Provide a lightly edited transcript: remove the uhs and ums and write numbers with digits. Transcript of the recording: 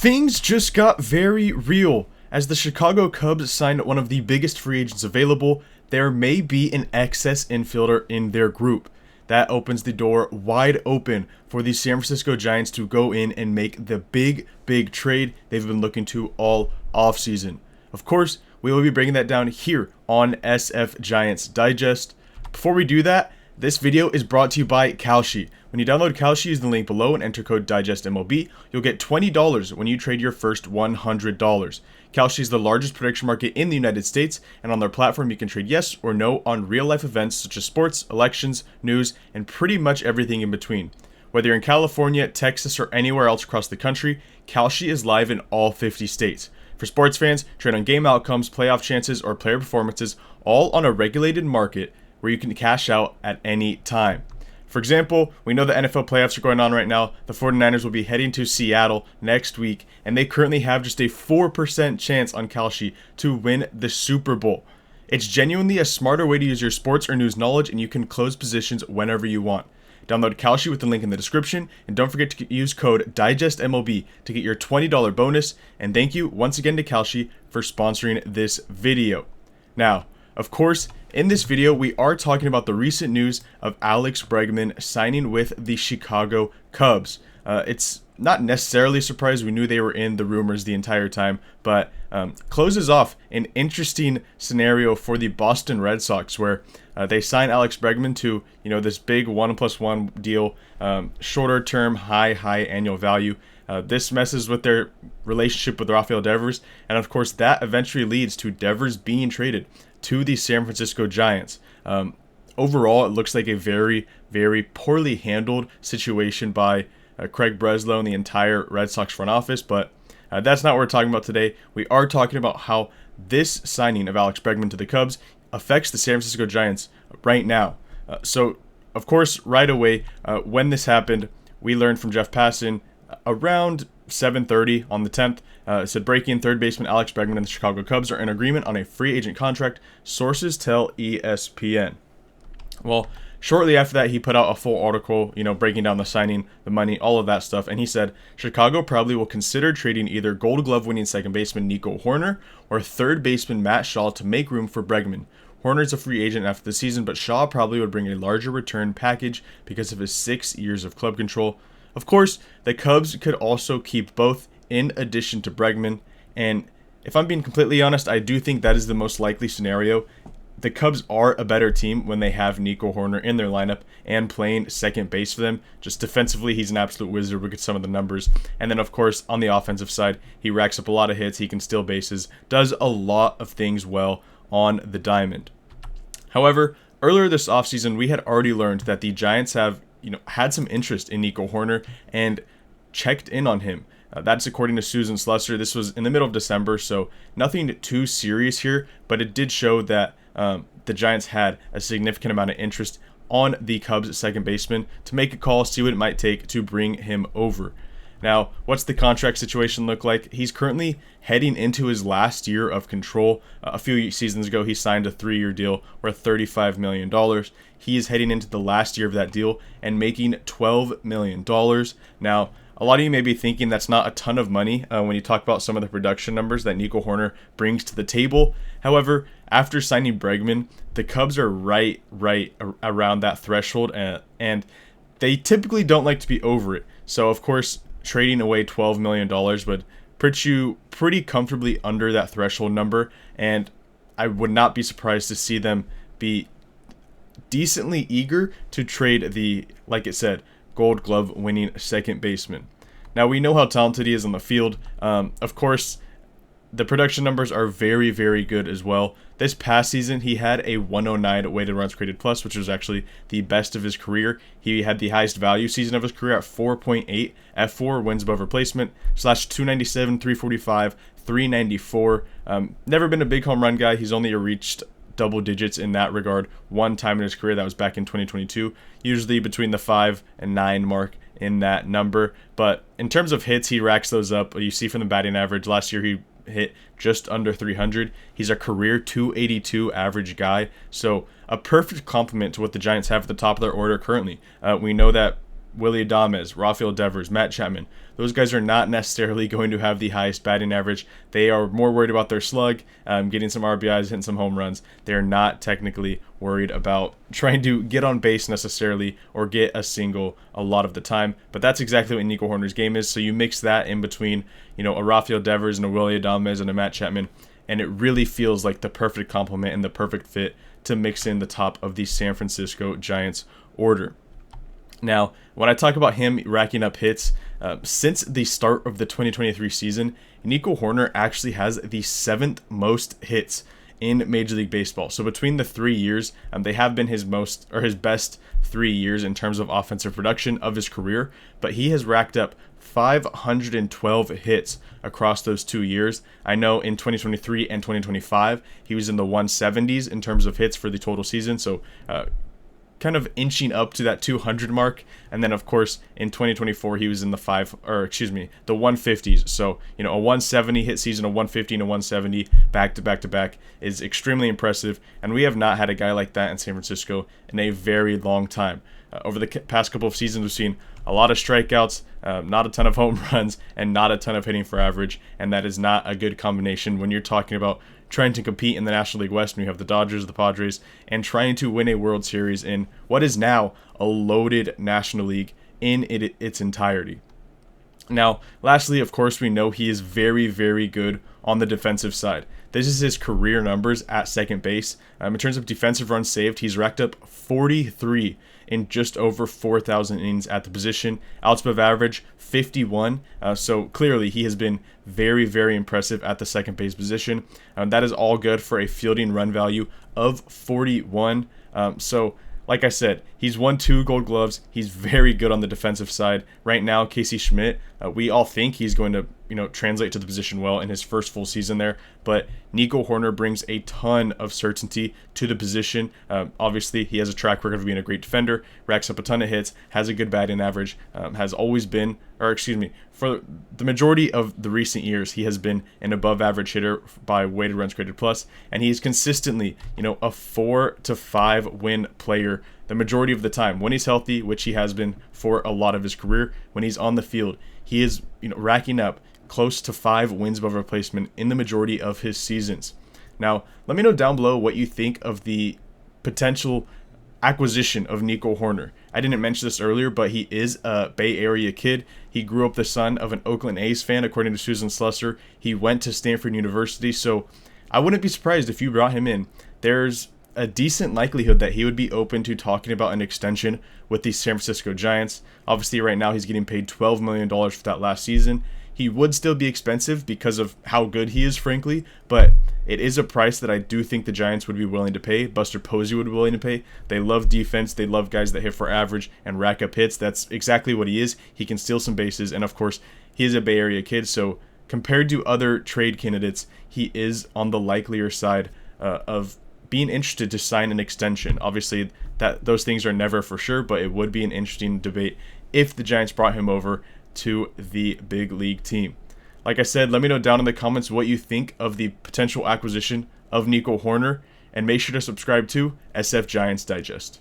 Things just got very real. As the Chicago Cubs signed one of the biggest free agents available, there may be an excess infielder in their group. That opens the door wide open for the San Francisco Giants to go in and make the big trade they've been looking to all offseason. Of course, we will be breaking that down here on SF Giants Digest. Before we do that, this video is brought to you by Kalshi. When you download Kalshi, use the link below and enter code DIGESTMLB. You'll get $20 when you trade your first $100. Kalshi is the largest prediction market in the United States, and on their platform you can trade yes or no on real-life events such as sports, elections, news, and pretty much everything in between. Whether you're in California, Texas, or anywhere else across the country, Kalshi is live in all 50 states. For sports fans, trade on game outcomes, playoff chances, or player performances, all on a regulated market where you can cash out at any time. For example, we know the NFL playoffs are going on right now. The 49ers will be heading to Seattle next week, and they currently have just a 4% chance on Kalshi to win the Super Bowl. It's genuinely a smarter way to use your sports or news knowledge, and you can close positions whenever you want. Download Kalshi with the link in the description, and don't forget to use code DIGESTMLB to get your $20 bonus. And thank you once again to Kalshi for sponsoring this video. Now, of course, in this video, we are talking about the recent news of Alex Bregman signing with the Chicago Cubs. It's not necessarily a surprise. We knew they were in the rumors the entire time, but closes off an interesting scenario for the Boston Red Sox where they sign Alex Bregman to, this big 1+1 deal, shorter term, high annual value. This messes with their relationship with Rafael Devers, and of course that eventually leads to Devers being traded to the San Francisco Giants. Overall, it looks like a very poorly handled situation by Craig Breslow and the entire Red Sox front office, but that's not what we're talking about today. We are talking about how this signing of Alex Bregman to the Cubs affects the San Francisco Giants right now. So, of course, right away, when this happened, we learned from Jeff Passan around 7:30 on the 10th. It said breaking third baseman Alex Bregman and the Chicago Cubs are in agreement on a free agent contract. Sources tell ESPN. Well, shortly after that, he put out a full article, breaking down the signing, the money, all of that stuff. And he said, Chicago probably will consider trading either Gold Glove winning second baseman Nico Hoerner or third baseman Matt Shaw to make room for Bregman. Hoerner's a free agent after the season, but Shaw probably would bring a larger return package because of his 6 years of club control. Of course, the Cubs could also keep both in addition to Bregman, and if I'm being completely honest, I do think that is the most likely scenario. The Cubs are a better team when they have Nico Hoerner in their lineup and playing second base for them. Just defensively, he's an absolute wizard. Look at some of the numbers. And then, of course, on the offensive side, he racks up a lot of hits. He can steal bases, does a lot of things well on the diamond. However, earlier this offseason, we had already learned that the Giants have had some interest in Nico Hoerner and checked in on him. That's according to Susan Slusser. This was in the middle of December, so nothing too serious here, but it did show that the Giants had a significant amount of interest on the Cubs' second baseman to make a call, see what it might take to bring him over. Now, what's the contract situation look like? He's currently heading into his last year of control. A few seasons ago, he signed a 3-year deal worth $35 million. He is heading into the last year of that deal and making $12 million. Now, a lot of you may be thinking that's not a ton of money when you talk about some of the production numbers that Nico Hoerner brings to the table. However, after signing Bregman, the Cubs are right around that threshold, and they typically don't like to be over it. So, of course, trading away $12 million would put you pretty comfortably under that threshold number, and I would not be surprised to see them be decently eager to trade the, like it said, Gold Glove winning second baseman. Now, we know how talented he is on the field. Of course, the production numbers are very good as well. This past season, he had a 109 weighted runs created plus, which was actually the best of his career. He had the highest value season of his career at 4.8 F4 wins above replacement, /297, 345, 394. Never been a big home run guy. He's only reached double digits in that regard one time in his career. That was back in 2022, usually between the 5 and 9 mark in that number. But in terms of hits, he racks those up. You see from the batting average, last year he hit just under 300. He's a career 282 average guy, so a perfect complement to what the Giants have at the top of their order currently. We know that Willy Adames, Rafael Devers, Matt Chapman. Those guys are not necessarily going to have the highest batting average. They are more worried about their slug, getting some RBIs, hitting some home runs. They're not technically worried about trying to get on base necessarily or get a single a lot of the time. But that's exactly what Nico Hoerner's game is. So you mix that in between, a Rafael Devers and a Willy Adames and a Matt Chapman, and it really feels like the perfect complement and the perfect fit to mix in the top of the San Francisco Giants order. Now, when I talk about him racking up hits, since the start of the 2023 season, Nico Hoerner actually has the 7th most hits in Major League Baseball. So between the 3 years, they have been his best 3 years in terms of offensive production of his career, but he has racked up 512 hits across those 2 years. I know in 2023 and 2025, he was in the 170s in terms of hits for the total season. So kind of inching up to that 200 mark, and then of course in 2024 he was in the 150s. So a 170 hit season, a 150 and a 170 back to back is extremely impressive, and we have not had a guy like that in San Francisco in a very long time. Over the past couple of seasons, we've seen a lot of strikeouts, not a ton of home runs, and not a ton of hitting for average, and that is not a good combination when you're talking about trying to compete in the National League West when you have the Dodgers, the Padres, and trying to win a World Series in what is now a loaded National League in its entirety. Now, lastly, of course, we know he is very, very good on the defensive side. This is his career numbers at second base. In terms of defensive runs saved, he's racked up 43 in just over 4,000 innings at the position. Outs above average, 51. So clearly he has been very, very impressive at the second base position. That is all good for a fielding run value of 41. So like I said, he's won 2 Gold Gloves. He's very good on the defensive side. Right now, Casey Schmidt, we all think he's going to, translate to the position well in his first full season there. But Nico Hoerner brings a ton of certainty to the position. Obviously, he has a track record of being a great defender, racks up a ton of hits, has a good batting average, has always been, for the majority of the recent years, he has been an above average hitter by weighted runs created plus, and he's consistently, a 4 to 5 win player the majority of the time when he's healthy, which he has been for a lot of his career. When he's on the field, he is, racking up close to 5 wins above replacement in the majority of his seasons. Now, let me know down below what you think of the potential acquisition of Nico Hoerner. I didn't mention this earlier, but he is a Bay Area kid. He grew up the son of an Oakland A's fan, according to Susan Slusser. He went to Stanford University, so I wouldn't be surprised if you brought him in. There's a decent likelihood that he would be open to talking about an extension with the San Francisco Giants. Obviously, right now he's getting paid $12 million for that last season. He would still be expensive because of how good he is, frankly, but it is a price that I do think the Giants would be willing to pay. Buster Posey would be willing to pay. They love defense. They love guys that hit for average and rack up hits. That's exactly what he is. He can steal some bases, and of course, he is a Bay Area kid, so compared to other trade candidates, he is on the likelier side of being interested to sign an extension. Obviously, those things are never for sure, but it would be an interesting debate if the Giants brought him over to the big league team. Like I said, let me know down in the comments what you think of the potential acquisition of Nico Hoerner, and make sure to subscribe to SF Giants Digest.